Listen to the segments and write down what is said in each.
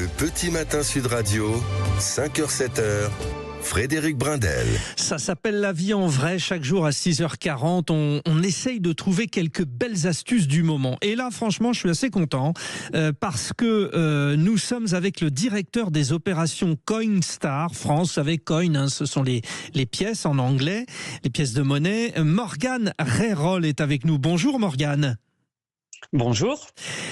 Le petit matin Sud Radio, 5h-7h, Frédéric Brindel. Ça s'appelle La vie en vrai. Chaque jour à 6h40, on essaye de trouver quelques belles astuces du moment. Et là, franchement, je suis assez content parce que nous sommes avec le directeur des opérations Coinstar France. Avec Coin, hein, ce sont les pièces en anglais, les pièces de monnaie. Morgane Rayroll est avec nous. Bonjour Morgane. Bonjour.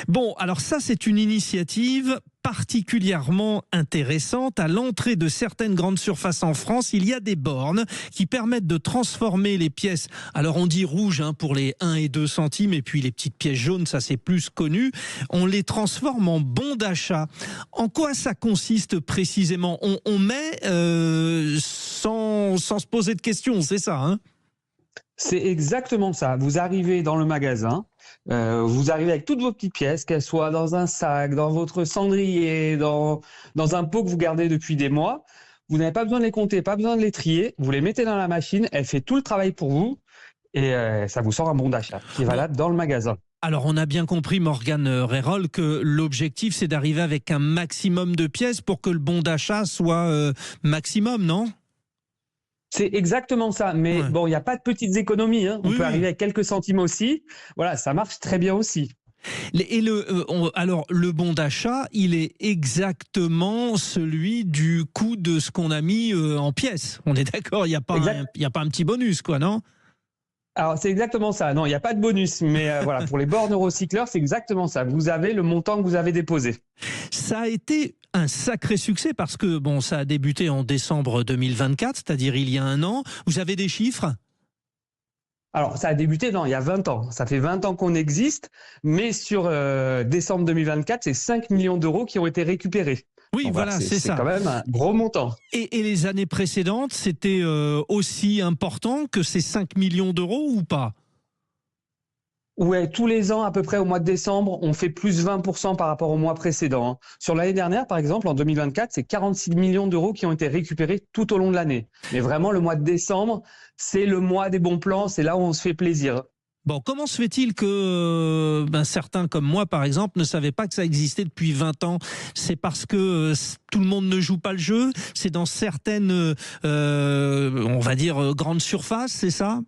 Bon, alors ça, c'est une initiative particulièrement intéressante. À l'entrée de certaines grandes surfaces en France, il y a des bornes qui permettent de transformer les pièces. Alors on dit rouge pour les 1 et 2 centimes, et puis les petites pièces jaunes, ça c'est plus connu. On les transforme en bons d'achat. En quoi ça consiste précisément ? On met sans se poser de questions, c'est ça, hein ? C'est exactement ça. Vous arrivez dans le magasin, vous arrivez avec toutes vos petites pièces, qu'elles soient dans un sac, dans votre cendrier, dans un pot que vous gardez depuis des mois. Vous n'avez pas besoin de les compter, pas besoin de les trier. Vous les mettez dans la machine, elle fait tout le travail pour vous et ça vous sort un bon d'achat qui est valable dans le magasin. Alors, on a bien compris, Morgane Rayroll, que l'objectif, c'est d'arriver avec un maximum de pièces pour que le bon d'achat soit maximum, non ? C'est exactement ça, mais ouais. Bon, il n'y a pas de petites économies, hein. On Oui, peut arriver avec quelques centimes aussi. Voilà, ça marche très bien aussi. Et alors, le bon d'achat, il est exactement celui du coût de ce qu'on a mis en pièces. On est d'accord, il n'y a pas un petit bonus, quoi, non ? Alors, c'est exactement ça. Non, il n'y a pas de bonus, mais voilà, pour les bornes recycleurs, c'est exactement ça. Vous avez le montant que vous avez déposé. Ça a été un sacré succès parce que bon, ça a débuté en décembre 2024, c'est-à-dire il y a un an. Vous avez des chiffres ? Alors, ça a débuté, il y a 20 ans. Ça fait 20 ans qu'on existe, mais sur décembre 2024, c'est 5 millions d'euros qui ont été récupérés. Oui, donc voilà, c'est ça. C'est quand même un gros montant. Et les années précédentes, c'était aussi important que ces 5 millions d'euros ou pas ? Ouais, tous les ans, à peu près au mois de décembre, on fait plus 20% par rapport au mois précédent. Sur l'année dernière, par exemple, en 2024, c'est 46 millions d'euros qui ont été récupérés tout au long de l'année. Mais vraiment, le mois de décembre, c'est le mois des bons plans, c'est là où on se fait plaisir. Bon, comment se fait-il que certains comme moi, par exemple, ne savaient pas que ça existait depuis 20 ans ? C'est parce que tout le monde ne joue pas le jeu ? C'est dans certaines, on va dire, grandes surfaces, c'est ça ?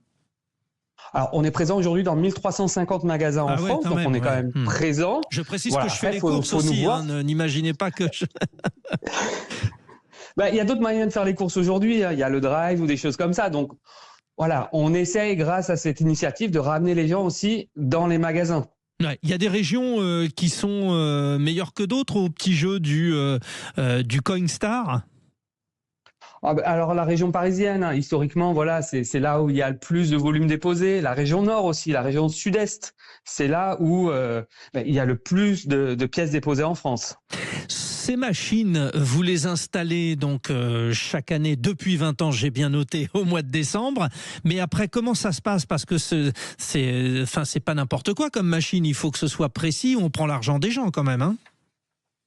Alors, on est présent aujourd'hui dans 1350 magasins en France, donc on est quand même présent. Je précise que je fais les courses aussi, n'imaginez pas que je... Il y a d'autres moyens de faire les courses aujourd'hui, il y a le drive ou des choses comme ça, donc voilà, on essaye grâce à cette initiative de ramener les gens aussi dans les magasins. Ouais, il y a des régions qui sont meilleures que d'autres au petit jeu du Coinstar. Alors la région parisienne, historiquement, voilà, c'est là où il y a le plus de volume déposé. La région nord aussi, la région sud-est, c'est là où il y a le plus de pièces déposées en France. Ces machines, vous les installez donc chaque année depuis 20 ans, j'ai bien noté, au mois de décembre. Mais après, comment ça se passe ? Parce que c'est pas n'importe quoi comme machine. Il faut que ce soit précis. On prend l'argent des gens quand même, hein ?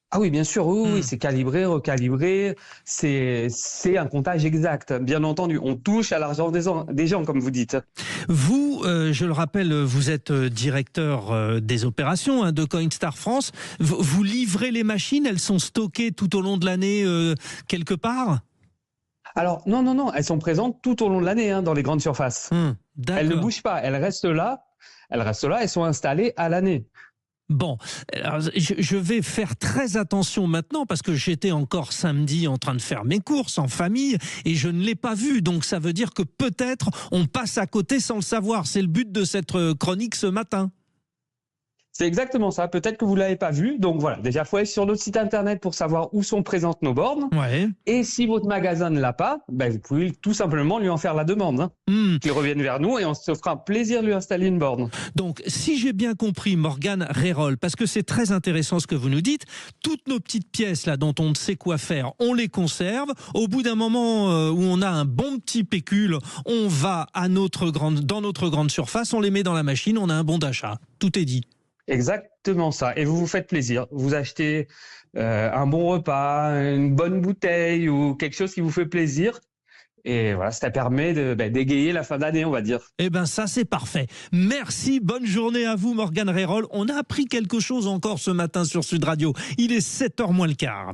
Ah oui, bien sûr, oui, c'est calibré, recalibré, c'est un comptage exact. Bien entendu, on touche à l'argent des gens, comme vous dites. Vous, je le rappelle, vous êtes directeur des opérations de Coinstar France. Vous livrez les machines, elles sont stockées tout au long de l'année quelque part ? Alors, non, elles sont présentes tout au long de l'année dans les grandes surfaces. Elles ne bougent pas, elles restent là, elles sont installées à l'année. Bon, alors je vais faire très attention maintenant parce que j'étais encore samedi en train de faire mes courses en famille et je ne l'ai pas vu. Donc ça veut dire que peut-être on passe à côté sans le savoir. C'est le but de cette chronique ce matin. C'est exactement ça. Peut-être que vous ne l'avez pas vu. Donc voilà, déjà, il faut aller sur notre site internet pour savoir où sont présentes nos bornes. Ouais. Et si votre magasin ne l'a pas, vous pouvez tout simplement lui en faire la demande. Qu'il revienne vers nous et on se fera plaisir de lui installer une borne. Donc, si j'ai bien compris, Morgane Rayroll, parce que c'est très intéressant ce que vous nous dites, toutes nos petites pièces là dont on ne sait quoi faire, on les conserve. Au bout d'un moment où on a un bon petit pécule, on va dans notre grande surface, on les met dans la machine, on a un bon d'achat. Tout est dit. Exactement ça. Et vous vous faites plaisir. Vous achetez un bon repas, une bonne bouteille ou quelque chose qui vous fait plaisir. Et voilà, ça permet d'égayer la fin d'année, on va dire. Eh ben ça c'est parfait. Merci, bonne journée à vous Morgane Réroll. On a appris quelque chose encore ce matin sur Sud Radio. Il est 7h moins le quart.